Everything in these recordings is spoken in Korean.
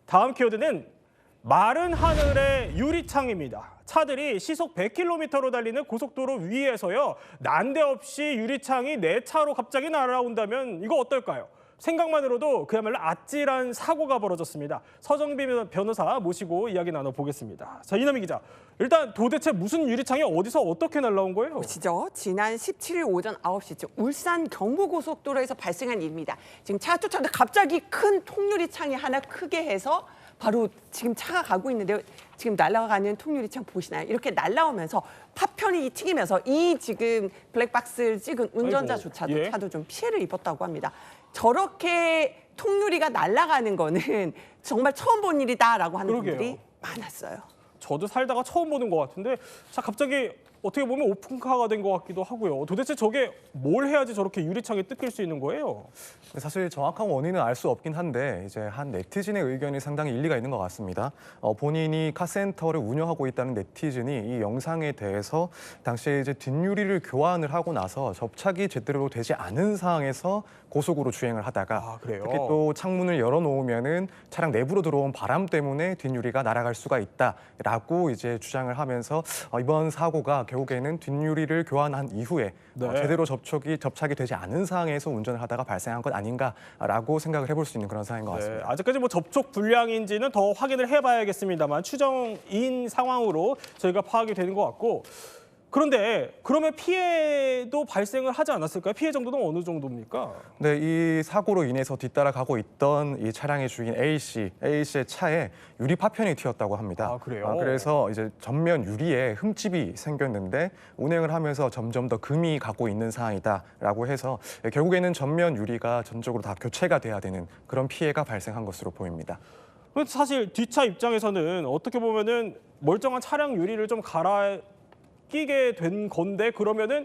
다음 키워드는 마른 하늘의 유리창입니다. 차들이 시속 100km로 달리는 고속도로 위에서요. 난데없이 유리창이 내 차로 갑자기 날아온다면 이거 어떨까요? 생각만으로도 그야말로 아찔한 사고가 벌어졌습니다. 서정비 변호사 모시고 이야기 나눠보겠습니다. 자, 이남희 기자. 일단 도대체 무슨 유리창이 어디서 어떻게 날아온 거예요? 보시죠. 지난 17일 오전 9시쯤 울산 경부고속도로에서 발생한 일입니다. 지금 차가 쫓아오는데 갑자기 큰 통유리창이 하나 크게 해서 바로 지금 차가 가고 있는데요. 지금 날아가는 통유리창 보시나요? 이렇게 날아오면서 파편이 튀기면서 이 지금 블랙박스를 찍은 운전자조차도 아이고, 예. 차도 좀 피해를 입었다고 합니다. 저렇게 통유리가 날아가는 거는 정말 처음 본 일이다라고 하는 그러게요. 분들이 많았어요. 저도 살다가 처음 보는 것 같은데 자 갑자기 어떻게 보면 오픈카가 된 것 같기도 하고요. 도대체 저게 뭘 해야지 저렇게 유리창이 뜯길 수 있는 거예요? 사실 정확한 원인은 알 수 없긴 한데 이제 한 네티즌의 의견이 상당히 일리가 있는 것 같습니다. 본인이 카센터를 운영하고 있다는 네티즌이 이 영상에 대해서 당시에 이제 뒷유리를 교환을 하고 나서 접착이 제대로 되지 않은 상황에서 고속으로 주행을 하다가 그래요? 이렇게 또 창문을 열어놓으면은 차량 내부로 들어온 바람 때문에 뒷유리가 날아갈 수가 있다라고 이제 주장을 하면서 이번 사고가 결국에는 뒷유리를 교환한 이후에 네. 제대로 접착이 되지 않은 상황에서 운전을 하다가 발생한 것 아닌가라고 생각을 해볼 수 있는 그런 상황인 것 같습니다. 네, 아직까지 뭐 접촉 불량인지는 더 확인을 해봐야겠습니다만 추정인 상황으로 저희가 파악이 되는 것 같고 그런데 그러면 피해도 발생을 하지 않았을까요? 피해 정도는 어느 정도입니까? 네, 이 사고로 인해서 뒤따라가고 있던 이 차량의 주인 A씨의 차에 유리 파편이 튀었다고 합니다. 아, 그래요? 그래서 이제 전면 유리에 흠집이 생겼는데 운행을 하면서 점점 더 금이 가고 있는 상황이다라고 해서 결국에는 전면 유리가 전적으로 다 교체가 돼야 되는 그런 피해가 발생한 것으로 보입니다. 사실 뒷차 입장에서는 어떻게 보면은 멀쩡한 차량 유리를 좀 끼게 된 건데 그러면은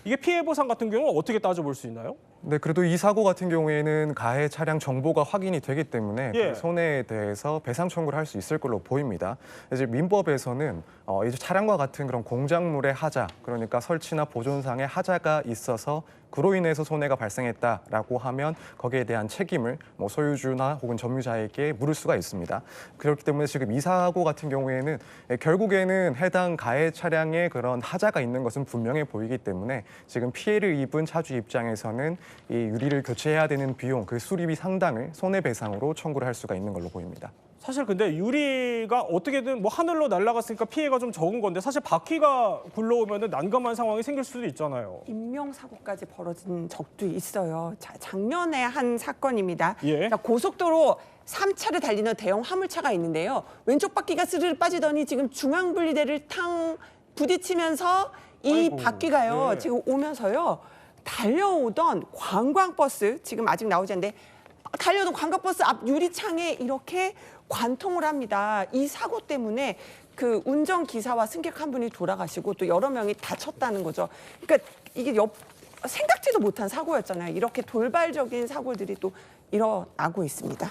이게 피해 보상 같은 경우는 어떻게 따져볼 수 있나요? 네, 그래도 이 사고 같은 경우에는 가해 차량 정보가 확인이 되기 때문에 예. 그 손해에 대해서 배상 청구를 할 수 있을 걸로 보입니다. 이제 민법에서는 이제 차량과 같은 그런 공작물의 하자, 그러니까 설치나 보존상의 하자가 있어서 그로 인해서 손해가 발생했다라고 하면 거기에 대한 책임을 소유주나 혹은 점유자에게 물을 수가 있습니다. 그렇기 때문에 지금 이 사고 같은 경우에는 결국에는 해당 가해 차량에 그런 하자가 있는 것은 분명해 보이기 때문에 지금 피해를 입은 차주 입장에서는 이 유리를 교체해야 되는 비용, 그 수리비 상당을 손해배상으로 청구를 할 수가 있는 걸로 보입니다. 사실 근데 유리가 어떻게든 뭐 하늘로 날아갔으니까 피해가 좀 적은 건데 사실 바퀴가 굴러오면은 난감한 상황이 생길 수도 있잖아요. 인명사고까지 벌어진 적도 있어요. 자, 작년에 한 사건입니다. 예. 자, 고속도로 3차를 달리는 대형 화물차가 있는데요. 왼쪽 바퀴가 스르르 빠지더니 지금 중앙분리대를 탕 부딪히면서 이 아이고, 바퀴가요. 예. 지금 오면서요. 달려오던 관광버스, 지금 아직 나오지 않는데 달려오던 관광버스 앞 유리창에 이렇게 관통을 합니다. 이 사고 때문에 그 운전기사와 승객 한 분이 돌아가시고 또 여러 명이 다쳤다는 거죠. 그러니까 이게 생각지도 못한 사고였잖아요. 이렇게 돌발적인 사고들이 또 일어나고 있습니다.